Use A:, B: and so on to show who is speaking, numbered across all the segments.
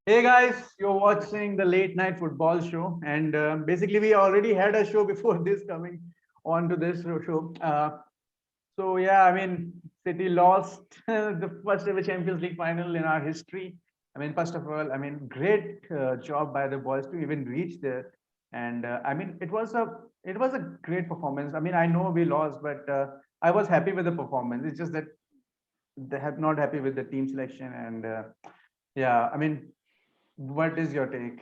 A: Hey guys, you're watching the late night football show, and basically we already had a show before this coming on to this show. So yeah, I mean, City lost the first ever Champions League final in our history. I mean, first of all, I mean, great job by the boys to even reach there, and I mean, it was a great performance. I mean, I know we lost, but I was happy with the performance. It's just that they have not happy with the team selection, and yeah, I mean, what is your take?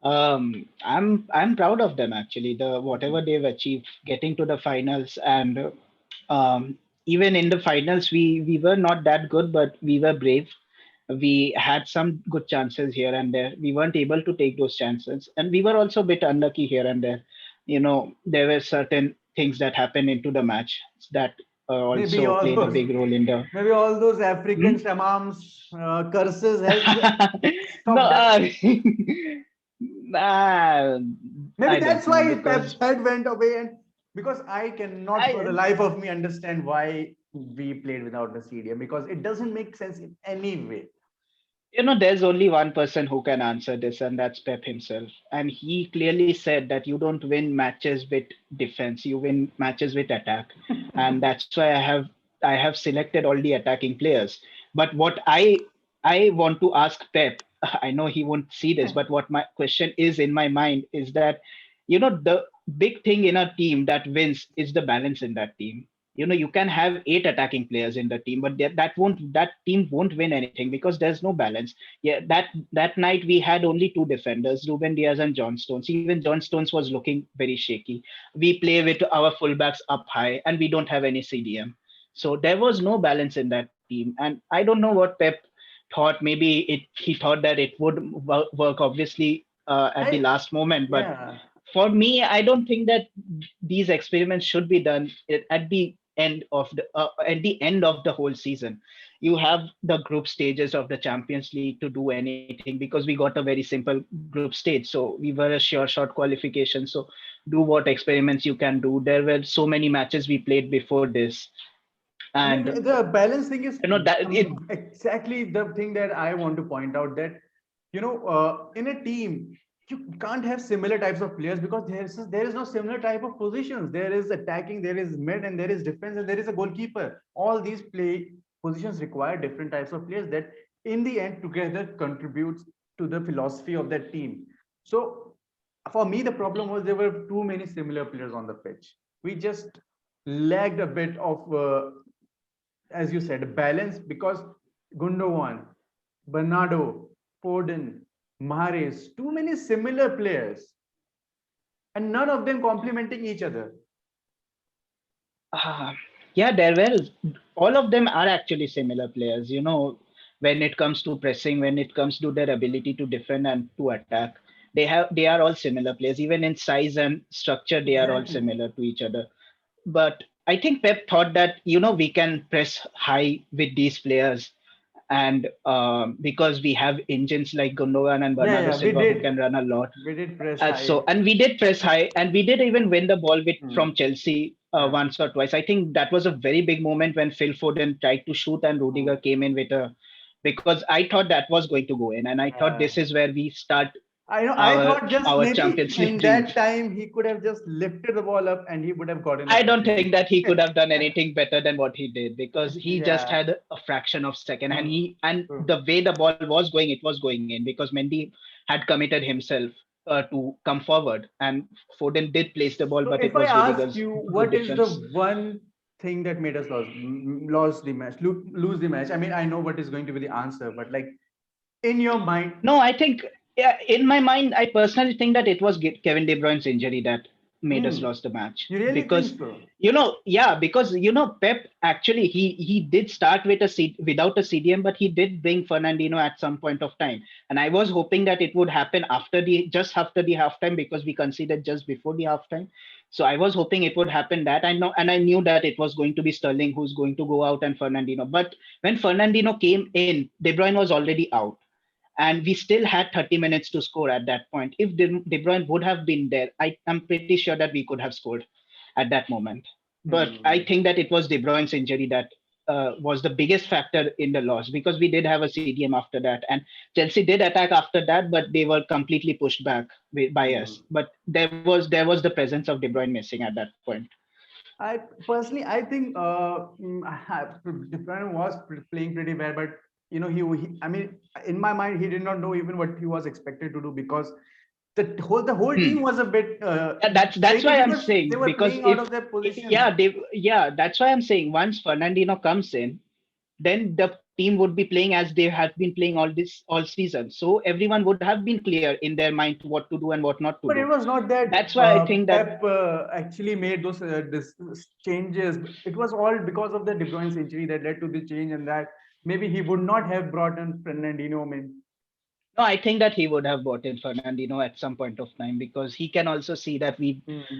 B: I'm proud of them actually. The whatever they've achieved, getting to the finals, and even in the finals, we were not that good, but we were brave. We had some good chances here and there. We weren't able to take those chances, and we were also a bit unlucky here and there. There were certain things that happened into the match that
A: Maybe
B: also
A: all
B: played a
A: those,
B: big role in the.
A: maybe all those
B: Hmm?
A: African shamams curses has
B: No,
A: stopped them.
B: uh,
A: Maybe
B: I
A: that's
B: don't know
A: why Pep's
B: because
A: head went away, and because I cannot for the
B: I,
A: life of me understand why we played without the CDM because it doesn't make sense in any way.
B: there's only one person who can answer this, and that's Pep himself. And he clearly said that you don't win matches with defense, you win matches with attack. And that's why I have selected all the attacking players. But what I want to ask Pep, I know he won't see this, but what my question is in my mind is that, the big thing in a team that wins is the balance in that team. You can have 8 attacking players in the team, but that team won't win anything because there's no balance. Yeah, that night we had only two defenders, Ruben Diaz and John Stones. Even John Stones was looking very shaky. We play with our fullbacks up high and we don't have any CDM. So there was no balance in that team, and I don't know what Pep thought. Maybe he thought that it would work, obviously, at the
A: I
B: last moment. But
A: Yeah.
B: for me, I don't think that these experiments should be done at the end of the whole season. You have the group stages of the Champions League to do anything, because we got a very simple group stage, so we were a sure short qualification. So do what experiments you can do. There were so many matches we played before this,
A: I mean,
B: and
A: the balance thing is
B: that it.
A: exactly the thing that I want to point out that, in a team, you can't have similar types of players because there is no similar type of positions. There is attacking, there is mid, and there is defense, and there is a goalkeeper. All these play positions require different types of players that, in the end, together contributes to the philosophy of that team. So, for me, the problem was there were too many similar players on the pitch. We just lacked a bit of as you said, balance because Gundogan, Bernardo, Foden, Mahrez, too many similar players, and none of them complementing each other.
B: Uh, yeah, there were all of them are actually similar players. When it comes to pressing, when it comes to their ability to defend and to attack, they are all similar players. Even in size and structure, they are all
A: Exactly.
B: similar to each other. But I think Pep thought that we can press high with these players, and because we have engines like Gundogan and
A: Yeah,
B: Bernardo
A: yeah, we
B: Silva who can
A: did.
B: run a lot.
A: We did press
B: So
A: high.
B: and we did press high, and we did even win the ball with
A: Hmm.
B: from Chelsea
A: Yeah.
B: once or twice. I think that was a very big moment when Phil Foden tried to shoot and
A: Hmm.
B: Rudiger came in with a, because I thought that was going to go in, and I thought
A: Yeah.
B: this is where we start
A: I know. I
B: our
A: thought just
B: our
A: maybe
B: Champions League
A: in
B: dreams.
A: that time he could have just lifted the ball up and he would have gotten a
B: I don't think
A: penalty.
B: that he could have done anything better than what he did, because he just
A: Yeah.
B: had a fraction of second, and
A: Hmm.
B: and
A: True.
B: the way the ball was going, it was going in because Mendy had committed himself to come forward, and Foden did place the ball,
A: So
B: but
A: if
B: it
A: I
B: was
A: ask
B: Rudiger's
A: you,
B: good
A: what is the
B: defense.
A: one thing that made us lose the match, lose the match? I mean, I know what is going to be the answer, but like in your mind,
B: No, I think, yeah, in my mind, I personally think that it was Kevin De Bruyne's injury that made us
A: hmm,
B: lost the match.
A: you really think
B: Because
A: so?
B: yeah, because Pep actually he did start with without a CDM, but he did bring Fernandinho at some point of time, and I was hoping that it would happen just after the halftime, because we conceded just before the halftime. So I was hoping it would happen that I know, and I knew that it was going to be Sterling who's going to go out and Fernandinho. But when Fernandinho came in, De Bruyne was already out, and we still had 30 minutes to score at that point. If De Bruyne would have been there, I am pretty sure that we could have scored at that moment. But I
A: Hmm.
B: think that it was De Bruyne's injury that was the biggest factor in the loss, because we did have a CDM after that, and Chelsea did attack after that, but they were completely pushed back by us. But there was the presence of De Bruyne missing at that point.
A: I personally, I think De Bruyne was playing pretty bad, but I mean, in my mind, he did not know even what he was expected to do, because the whole team was a bit
B: That's why
A: shaky
B: I'm
A: because
B: saying,
A: they were
B: because
A: playing out of their positions.
B: that's why I'm saying once Fernandinho comes in, then the team would be playing as they have been playing all season. So everyone would have been clear in their mind what to do and what not to
A: But
B: do.
A: it was not that
B: That's why I think that
A: Pep actually made those changes. It was all because of the De Bruyne's injury that led to the change, and that maybe he would not have brought in Fernandinho. I mean,
B: no, I think that he would have bought in Fernandinho at some point of time, because he can also see that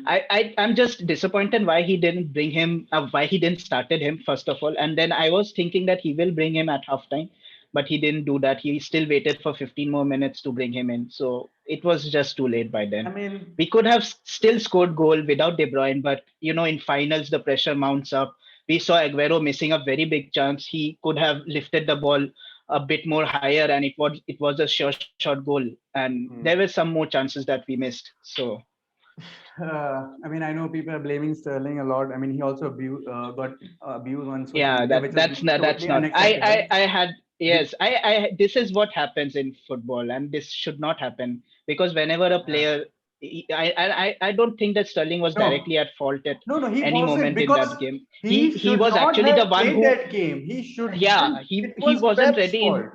B: I'm just disappointed why he didn't bring him, why he didn't started him first of all, and then I was thinking that he will bring him at halftime, but he didn't do that. He still waited for 15 more minutes to bring him in, so it was just too late by then.
A: I mean,
B: We could have still scored goal without De Bruyne, but in finals the pressure mounts up. We saw Aguero missing a very big chance. He could have lifted the ball a bit more higher, and it was a sure shot goal, and there were some more chances that we missed. So
A: I mean, I know people are blaming Sterling a lot. I mean, he also got abused on social
B: yeah,
A: media, which is
B: that's
A: totally
B: not.
A: unacceptable.
B: I had yes. I This is what happens in football, and this should not happen, because whenever a player, I don't think that Sterling was
A: No,
B: directly at fault at
A: no, he
B: any
A: wasn't,
B: moment in
A: because
B: that game.
A: he
B: He
A: should
B: was
A: not
B: actually the
A: have
B: one
A: played
B: who,
A: that game. He should.
B: yeah,
A: It
B: he
A: was
B: wasn't
A: Pep's
B: ready
A: fault.
B: in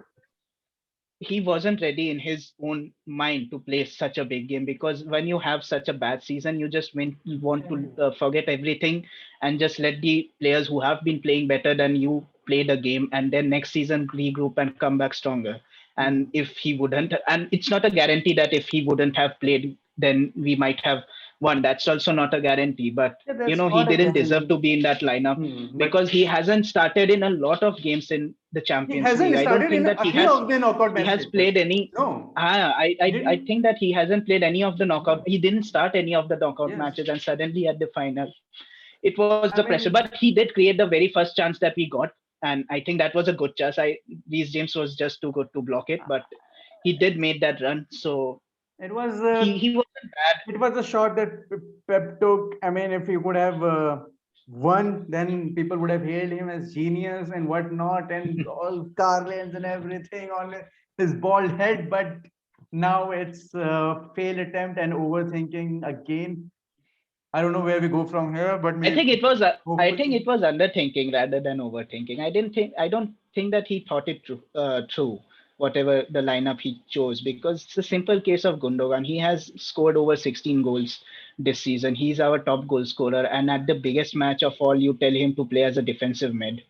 B: he wasn't ready in his own mind to play such a big game, because when you have such a bad season, you just want to forget everything and just let the players who have been playing better than you play the game, and then next season regroup and come back stronger. And if he wouldn't, and it's not a guarantee that if he wouldn't have played, then we might have won. That's also not a guarantee, but
A: Yeah, that's
B: he
A: not a
B: didn't deserve
A: guarantee.
B: to be in that lineup,
A: But
B: because he hasn't started in a lot of games in the
A: he
B: Champions League.
A: hasn't
B: I don't
A: started
B: think
A: in
B: that
A: any of the knockout
B: he has
A: matches.
B: played any.
A: No, he
B: I
A: didn't.
B: think that he hasn't played any of the knockout.
A: No.
B: He didn't start any of the knockout
A: Yes.
B: matches, and suddenly at the final, it was the
A: I
B: pressure.
A: mean,
B: But he did create the very first chance that we got, and I think that was a good chance. Reece James was just too good to block it, but he did make that run. So
A: it was
B: he wasn't bad.
A: it was a shot that Pep took. I mean, if he could have won, then people would have hailed him as genius and whatnot, and all garlands and everything on his bald head. But now it's a failed attempt and overthinking again. I don't know where we go from here, but
B: I think it was
A: hopefully.
B: underthinking rather than overthinking. I don't think that he thought it through whatever the lineup he chose, because it's a simple case of Gundogan. He has scored over 16 goals this season. He's our top goal scorer, and at the biggest match of all, you tell him to play as a defensive mid.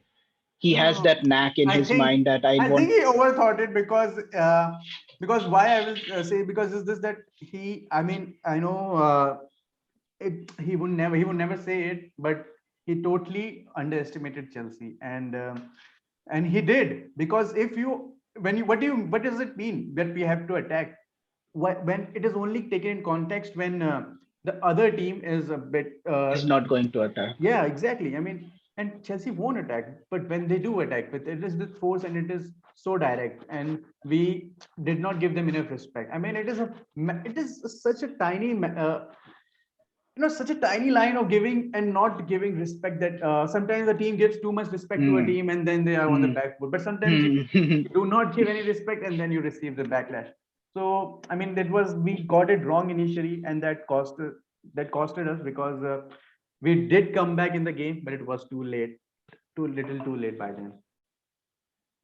B: He has
A: No,
B: that knack in
A: I
B: his
A: think
B: mind that I
A: I think
B: want.
A: he overthought it, because why I will say, because is this that he, I mean, I know he would never say it, but he totally underestimated Chelsea, and he did, because if you when you what does it mean that we have to attack, when it is only taken in context when the other team is a bit
B: Is not going to attack.
A: yeah, exactly. I mean, and Chelsea won't attack, but when they do attack, but it is with force and it is so direct, and we did not give them enough respect. I mean, it is such a such a tiny line of giving and not giving respect, that sometimes the team gives too much respect to a
B: Hmm.
A: team and then they are on the
B: Hmm.
A: back foot. But sometimes you
B: Hmm.
A: do not give any respect and then you receive the backlash. So I mean, we got it wrong initially, and that costed us, because we did come back in the game, but it was too late, too late by then.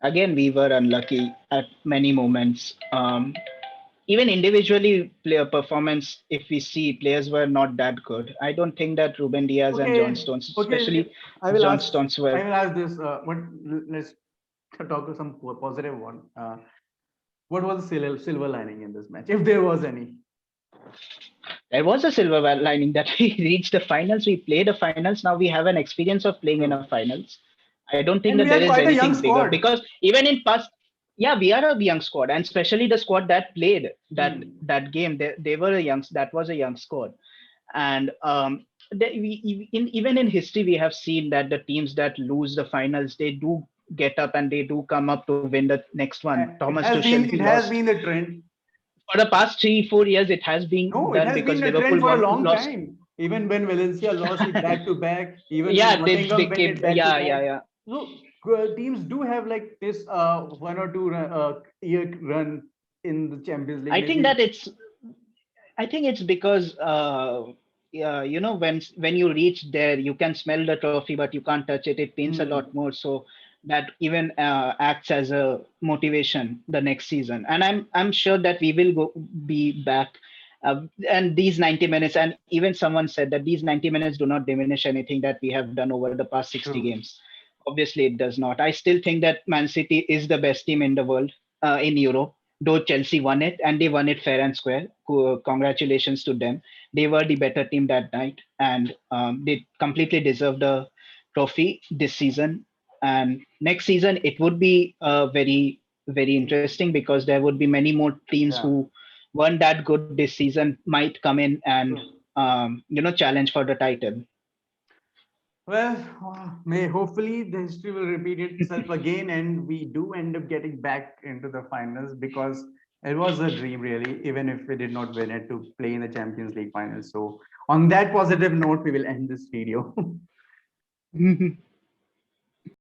B: Again, we were unlucky at many moments. Even individually, player performance, if we see, players were not that good. I don't think that Ruben Diaz and John
A: Okay,
B: Stones,
A: okay.
B: especially
A: I will
B: John
A: ask.
B: Stones, were.
A: I will ask this. Let's talk to some positive one. What was the silver lining in this match, if there was any?
B: There was a silver lining that we reached the finals. We played the finals. Now we have an experience of playing in a
A: True.
B: finals. I don't think
A: And
B: that
A: we
B: there
A: had
B: is
A: quite a young
B: anything bigger,
A: squad.
B: because even in past, yeah, we are a young squad, and especially the squad that played that
A: Hmm.
B: that game, they were a young. That was a young squad, and even in history, we have seen that the teams that lose the finals, they do get up and they do come up to win the next one. Thomas Tuchel, he
A: It has
B: lost
A: been the trend.
B: for the past 3-4 years. It has been
A: No, it
B: done
A: has
B: because
A: been a trend
B: Liverpool
A: for a long
B: lost.
A: time. Even when Valencia lost it back to back, even when
B: Yeah,
A: Nottingham went
B: came.
A: it back to
B: Yeah,
A: back.
B: yeah, yeah.
A: So teams do have like this one or two year run in the Champions League.
B: I think
A: Maybe.
B: that it's because yeah, when you reach there, you can smell the trophy, but you can't touch it. It means a
A: Hmm.
B: lot more. So that even acts as a motivation the next season. And I'm sure that we will be back. And these 90 minutes, and even someone said that these 90 minutes do not diminish anything that we have done over the past 60
A: True.
B: games. Obviously, it does not. I still think that Man City is the best team in the world, in Europe, though Chelsea won it and they won it fair and square. Congratulations to them. They were the better team that night, and they completely deserve the trophy this season. And next season, it would be very, very interesting because there would be many more teams
A: Yeah.
B: who weren't that good this season might come in and
A: True.
B: challenge for the title.
A: Well, may hopefully the history will repeat itself again, and we do end up getting back into the finals because it was a dream, really, even if we did not win it, to play in the Champions League finals. So, on that positive note, we will end this video.